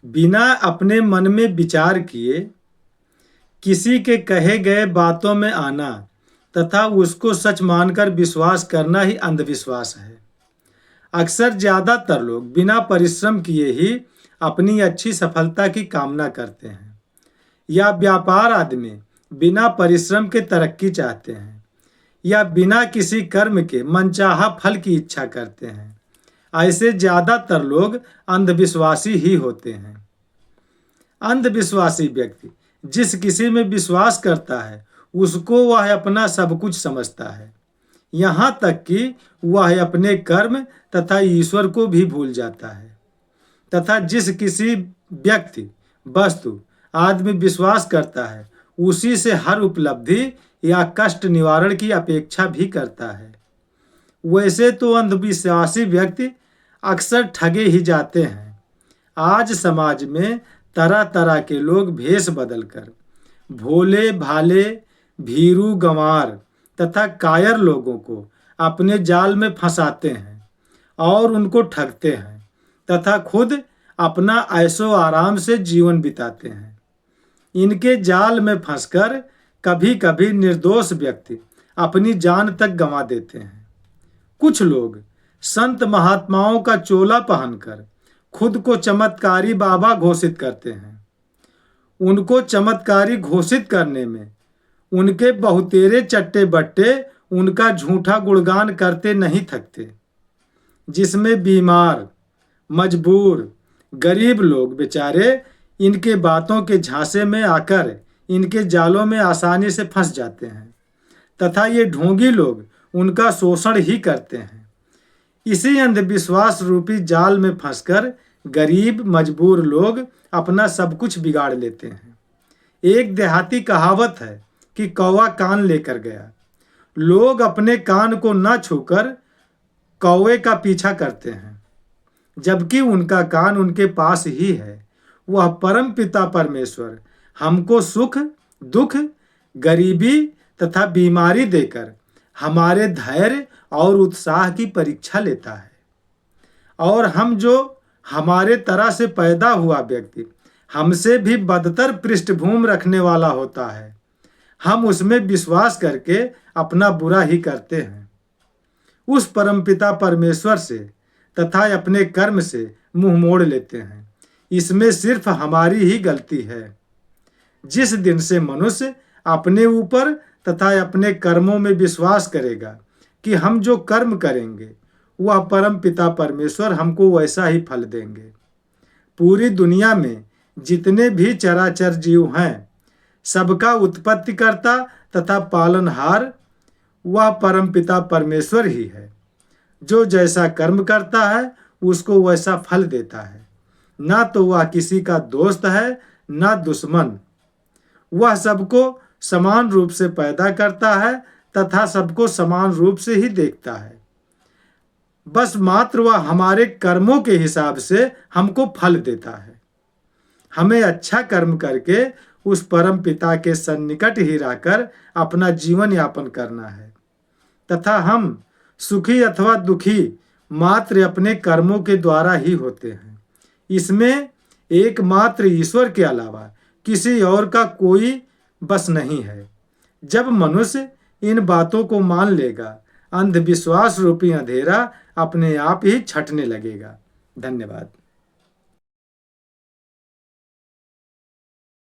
बिना अपने मन में विचार किए किसी के कहे गए बातों में आना तथा उसको सच मानकर विश्वास करना ही अंधविश्वास है। अक्सर ज़्यादातर लोग बिना परिश्रम किए ही अपनी अच्छी सफलता की कामना करते हैं, या व्यापार आदि में बिना परिश्रम के तरक्की चाहते हैं, या बिना किसी कर्म के मनचाहा फल की इच्छा करते हैं। ऐसे ज़्यादातर लोग अंधविश्वासी ही होते हैं। अंधविश्वासी व्यक्ति जिस किसी में विश्वास करता है उसको वह अपना सब कुछ समझता है, यहाँ तक कि वह अपने कर्म तथा ईश्वर को भी भूल जाता है। तथा जिस किसी व्यक्ति, वस्तु आदि में विश्वास करता है उसी से हर उपलब्धि या कष्ट निवारण की अपेक्षा भी करता है। वैसे तो अंधविश्वासी व्यक्ति अक्सर ठगे ही जाते हैं। आज समाज में तरह तरह के लोग भेष बदलकर भोले भाले, भीरू गंवार तथा कायर लोगों को अपने जाल में फंसाते हैं और उनको ठगते हैं तथा खुद अपना ऐशो आराम से जीवन बिताते हैं। इनके जाल में फंसकर कभी कभी निर्दोष व्यक्ति अपनी जान तक गंवा देते हैं। कुछ लोग संत महात्माओं का चोला पहनकर खुद को चमत्कारी बाबा घोषित करते हैं। उनको चमत्कारी घोषित करने में उनके बहुतेरे चट्टे बट्टे उनका झूठा गुणगान करते नहीं थकते, जिसमें बीमार, मजबूर, गरीब लोग बेचारे इनके बातों के झांसे में आकर इनके जालों में आसानी से फंस जाते हैं तथा ये ढोंगी लोग उनका शोषण ही करते हैं। इसी अंधविश्वास रूपी जाल में फंसकर गरीब मजबूर लोग अपना सब कुछ बिगाड़ लेते हैं। एक देहाती कहावत है कि कौवा कान लेकर गया। लोग अपने कान को न छूकर कौवे का पीछा करते हैं, जबकि उनका कान उनके पास ही है। वह परम पिता परमेश्वर हमको सुख, दुख, गरीबी तथा बीमारी देकर हमारे धैर्य और उत्साह की परीक्षा लेता है। और हम जो हमारे तरह से पैदा हुआ व्यक्ति हमसे भी बदतर पृष्ठभूमि रखने वाला होता है, हम उसमें विश्वास करके अपना बुरा ही करते हैं। उस परमपिता परमेश्वर से तथा अपने कर्म से मुंह मोड़ लेते हैं। इसमें सिर्फ हमारी ही गलती है। जिस दिन से मनुष्य अपने ऊपर तथा अपने कर्मों में विश्वास करेगा कि हम जो कर्म करेंगे वह परम पिता परमेश्वर हमको वैसा ही फल देंगे। पूरी दुनिया में जितने भी चराचर जीव हैं, सबका उत्पत्तिकर्ता तथा पालनहार वह परम पिता परमेश्वर ही है। जो जैसा कर्म करता है उसको वैसा फल देता है। ना तो वह किसी का दोस्त है ना दुश्मन। वह सबको समान रूप से पैदा करता है तथा सबको समान रूप से ही देखता है। बस मात्र वह हमारे कर्मों के हिसाब से हमको फल देता है। हमें अच्छा कर्म करके उस परम पिता के सन्निकट ही रहकर अपना जीवन यापन करना है तथा हम सुखी अथवा दुखी मात्र अपने कर्मों के द्वारा ही होते हैं। इसमें एकमात्र ईश्वर के अलावा किसी और का कोई बस नहीं है। जब मनुष्य इन बातों को मान लेगा, अंधविश्वास रूपी अंधेरा अपने आप ही छटने लगेगा। धन्यवाद।